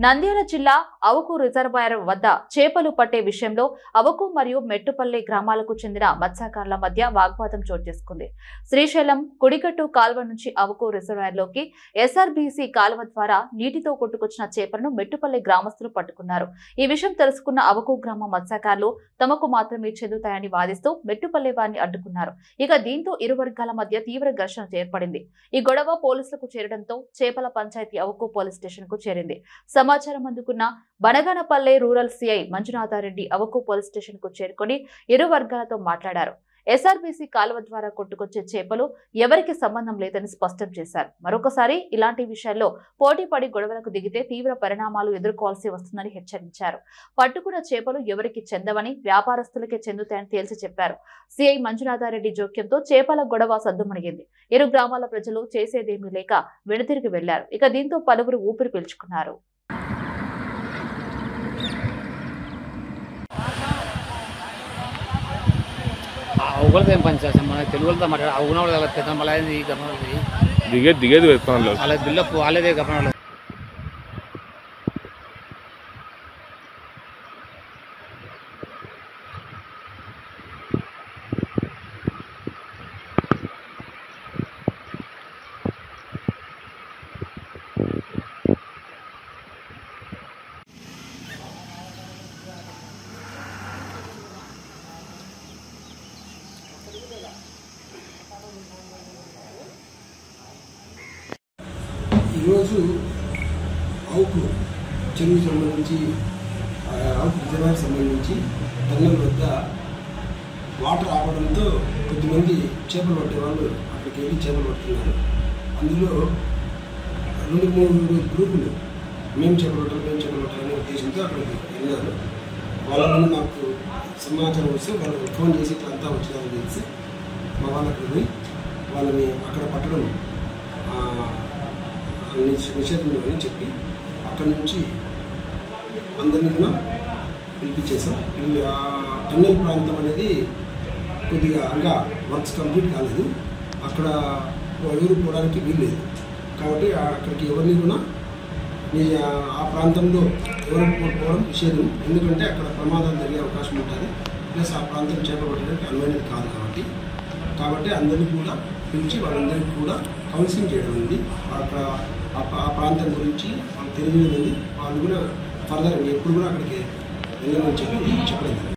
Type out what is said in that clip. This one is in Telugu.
నంద్యాల జిల్లా అవుకు రిజర్వాయర్ వద్ద చేపలు పట్టే విషయంలో అవుకు మరియు మెట్టుపల్లి గ్రామాలకు చెందిన మత్స్యకారుల మధ్య వాగ్వాదం చోటు చేసుకుంది. శ్రీశైలం కుడిగట్టు కాల్వ నుంచి అవుకు రిజర్వాయర్లోకి ఎస్ఆర్బీసీ కాల్వ ద్వారా నీటితో కొట్టుకొచ్చిన చేపలను మెట్టుపల్లి గ్రామస్తులు పట్టుకున్నారు. ఈ విషయం తెలుసుకున్న అవుకు గ్రామ మత్స్యకారులు తమకు మాత్రమే చెందుతాయని వాదిస్తూ మెట్టుపల్లి వారిని అడ్డుకున్నారు. ఇక దీంతో ఇరు వర్గాల మధ్య తీవ్ర ఘర్షణ ఏర్పడింది. ఈ గొడవ పోలీసులకు చేరడంతో చేపల పంచాయతీ అవుకు పోలీస్ స్టేషన్ కు చేరింది. సమాచారం అందుకున్న Banaganapalle rural CI Manjunatha Reddy Owk police station కు చేరుకుని ఇరు వర్గాలతో మాట్లాడారు. ఎస్ఆర్బీసీ కాలువ ద్వారా కొట్టుకొచ్చే చేపలు ఎవరికి సంబంధం లేదని స్పష్టం చేశారు. మరొకసారి ఇలాంటి విషయాల్లో పోటీపడి గొడవలకు దిగితే తీవ్ర పరిణామాలు ఎదుర్కోవాల్సి వస్తుందని హెచ్చరించారు. పట్టుకున్న చేపలు ఎవరికి చెందవని వ్యాపారస్తులకే చెందుతాయని తేల్చి చెప్పారు. సిఐ మంజునాథారెడ్డి జోక్యంతో చేపల గొడవ సద్దుమణిగింది. ఇరు గ్రామాల ప్రజలు చేసేదేమీ లేక వెనుతిరిగి వెళ్లారు. ఇక దీంతో పలువురు ఊపిరి పీల్చుకున్నారు. అవగలతో ఏం పని చేస్తాం మన తెలుగులతో మాట్లాడారు అవుగున పెద్ద మళ్ళీ దిగేది పెడతాను అలా బిల్ల వాళ్ళదే గమనంలో ఈరోజు అవుకు చెరువుకు సంబంధించి అవుకు రిజర్వాయర్ సంబంధించి దంగల వద్ద వాటర్ ఆపడంతో కొద్దిమంది చేపలు పట్టేవాళ్ళు అక్కడికి వెళ్ళి చేపలు పడుతున్నారు. అందులో 2-3 గ్రూపులు మేము చేపలు పట్టాలనే ఉద్దేశంతో అక్కడికి వెళ్ళారు. వాళ్ళని మాకు సమాచారం వస్తే వాళ్ళు ఫోన్ చేసి ఇట్లా అంతా వచ్చినారని తెలిసి మా వాళ్ళకి పోయి వాళ్ళని అక్కడ పట్టడం నిషేధం అని చెప్పి అక్కడి నుంచి అందరినీ కూడా పిలిపించేసాం. ఆ టన్నెల్ ప్రాంతం అనేది కొద్దిగా ఇంకా వర్క్స్ కంప్లీట్ కాలేదు. అక్కడ ఎవరు పోవడానికి వీల్లేదు కాబట్టి అక్కడికి ఎవరిని కూడా ఆ ప్రాంతంలో ఎవరు పోవడం నిషేధం. ఎందుకంటే అక్కడ ప్రమాదాలు జరిగే అవకాశం ఉంటుంది. ప్లస్ ఆ ప్రాంతం చేపట్టడానికి అనువైనది కాదు కాబట్టి అందరినీ కూడా పిలిచి వాళ్ళందరికీ కూడా కౌన్సిలింగ్ చేయడం ఉంది. అక్కడ ఆ ప్రాంతం గురించి వాళ్ళు తెలియజేయడం ఉంది. వాళ్ళు కూడా ఫర్దర్ ఎప్పుడు కూడా అక్కడికి వెళ్ళమని చెప్పి చెప్పడం.